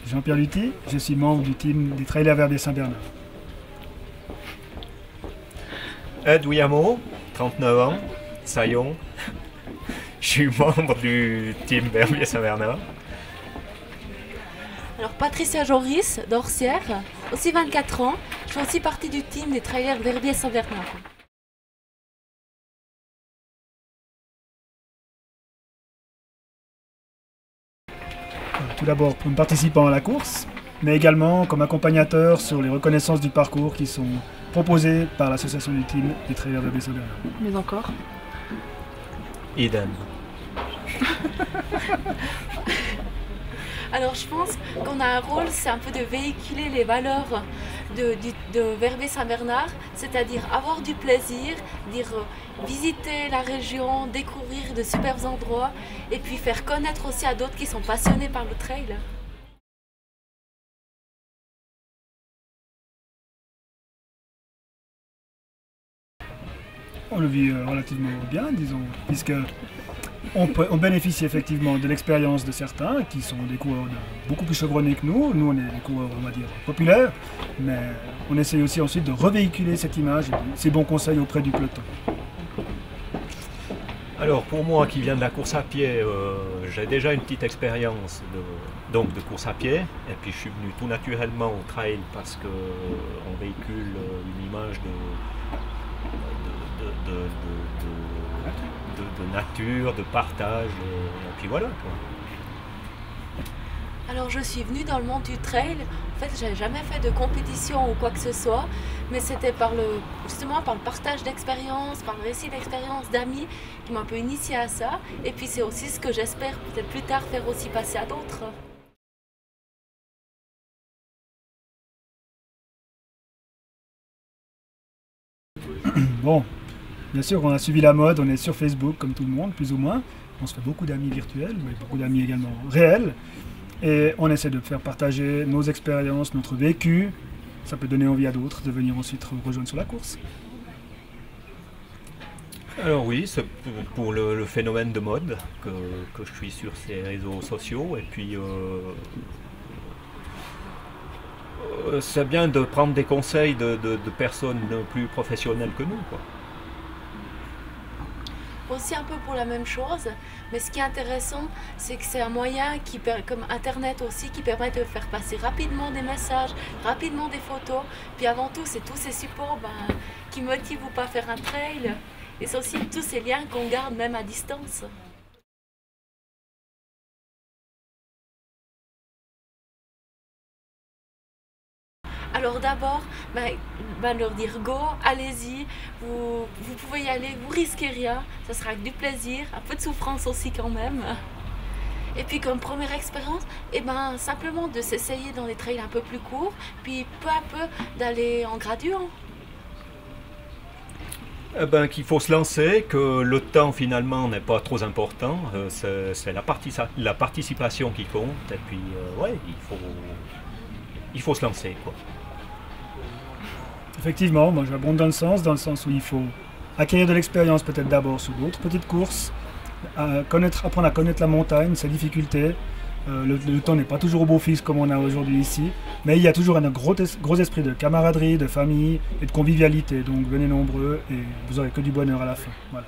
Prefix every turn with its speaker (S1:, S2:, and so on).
S1: Jean-Pierre Luty, je suis membre du team des Trailers Verbier Saint-Bernard.
S2: Ed Wiamo, 39 ans, Saillon. Je suis membre du team Verbier Saint-Bernard.
S3: Alors Patricia Joris, d'Orsières, aussi 24 ans, je fais aussi partie du team des Trailers Verbier Saint-Bernard.
S1: Tout d'abord comme participant à la course, mais également comme accompagnateur sur les reconnaissances du parcours qui sont proposées par l'association du team des Trailers Verbier Saint-Bernard.
S3: Mais encore.
S2: Idem.
S3: Alors je pense qu'on a un rôle, c'est un peu de véhiculer les valeurs de Verbier Saint-Bernard, c'est-à-dire avoir du plaisir, dire visiter la région, découvrir de superbes endroits et puis faire connaître aussi à d'autres qui sont passionnés par le trail.
S1: On le vit relativement bien, disons, puisque on bénéficie effectivement de l'expérience de certains qui sont des coureurs beaucoup plus chevronnés que nous. Nous, on est des coureurs, on va dire, populaires, mais on essaye aussi ensuite de revéhiculer cette image et ces bons conseils auprès du peloton.
S2: Alors pour moi qui viens de la course à pied, j'ai déjà une petite expérience de course à pied et puis je suis venu tout naturellement au trail parce qu'on véhicule une image de nature, de partage et puis voilà quoi.
S3: Alors je suis venue dans le monde du trail, en fait j'avais jamais fait de compétition ou quoi que ce soit, mais c'était justement par le partage d'expériences, par le récit d'expériences d'amis qui m'ont un peu initié à ça, et puis c'est aussi ce que j'espère peut-être plus tard faire aussi passer à d'autres.
S1: Bon, bien sûr, on a suivi la mode, on est sur Facebook comme tout le monde, plus ou moins. On se fait beaucoup d'amis virtuels, mais beaucoup d'amis également réels. Et on essaie de faire partager nos expériences, notre vécu. Ça peut donner envie à d'autres de venir ensuite rejoindre sur la course.
S2: Alors oui, c'est pour le phénomène de mode que je suis sur ces réseaux sociaux et puis c'est bien de prendre des conseils de personnes plus professionnelles que nous, quoi.
S3: Aussi un peu pour la même chose, mais ce qui est intéressant, c'est que c'est un moyen comme Internet aussi, qui permet de faire passer rapidement des messages, rapidement des photos. Puis avant tout, c'est tous ces supports qui motivent ou pas à faire un trail. Et c'est aussi tous ces liens qu'on garde même à distance. Alors d'abord, leur dire go, allez-y, vous pouvez y aller, vous risquez rien, ça sera avec du plaisir, un peu de souffrance aussi quand même. Et puis comme première expérience, simplement de s'essayer dans des trails un peu plus courts, puis peu à peu d'aller en graduant.
S2: Qu'il faut se lancer, que le temps finalement n'est pas trop important, c'est la participation qui compte, et puis ouais, il faut se lancer, quoi.
S1: Effectivement, moi j'abonde dans le sens où il faut acquérir de l'expérience peut-être d'abord sur d'autres petites courses, apprendre à connaître la montagne, ses difficultés. Le temps n'est pas toujours au beau fixe comme on a aujourd'hui ici, mais il y a toujours un gros esprit de camaraderie, de famille et de convivialité. Donc venez nombreux et vous n'aurez que du bonheur à la fin. Voilà.